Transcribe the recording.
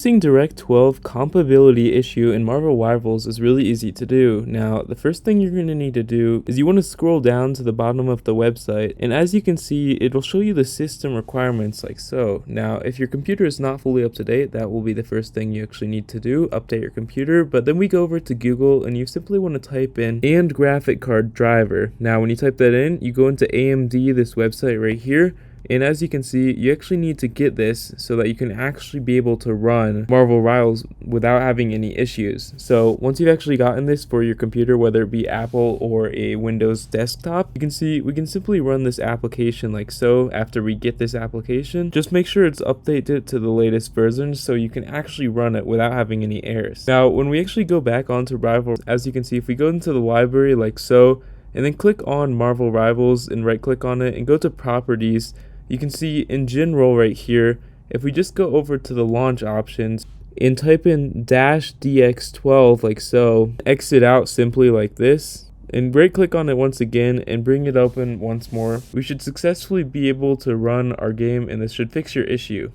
Fixing Direct12 compatibility issue in Marvel Rivals is really easy to do. Now, the first thing you're going to need to do is you want to scroll down to the bottom of the website, and as you can see, it'll show you the system requirements like so. Now, if your computer is not fully up to date, that will be the first thing you actually need to do, update your computer. But then we go over to Google, and you simply want to type in and graphic card driver. Now, when you type that in, you go into AMD, this website right here. And as you can see, you actually need to get this so that you can actually be able to run Marvel Rivals without having any issues. So once you've actually gotten this for your computer, whether it be Apple or a Windows desktop, you can see we can simply run this application like so. After we get this application, just make sure it's updated to the latest version so you can actually run it without having any errors. Now, when we actually go back onto Rival, as you can see, if we go into the library like so, and then click on Marvel Rivals and right click on it and go to properties, you can see in general right here, if we just go over to the launch options and type in -DX12 like so, exit out simply like this, and right click on it once again and bring it open once more, we should successfully be able to run our game, and this should fix your issue.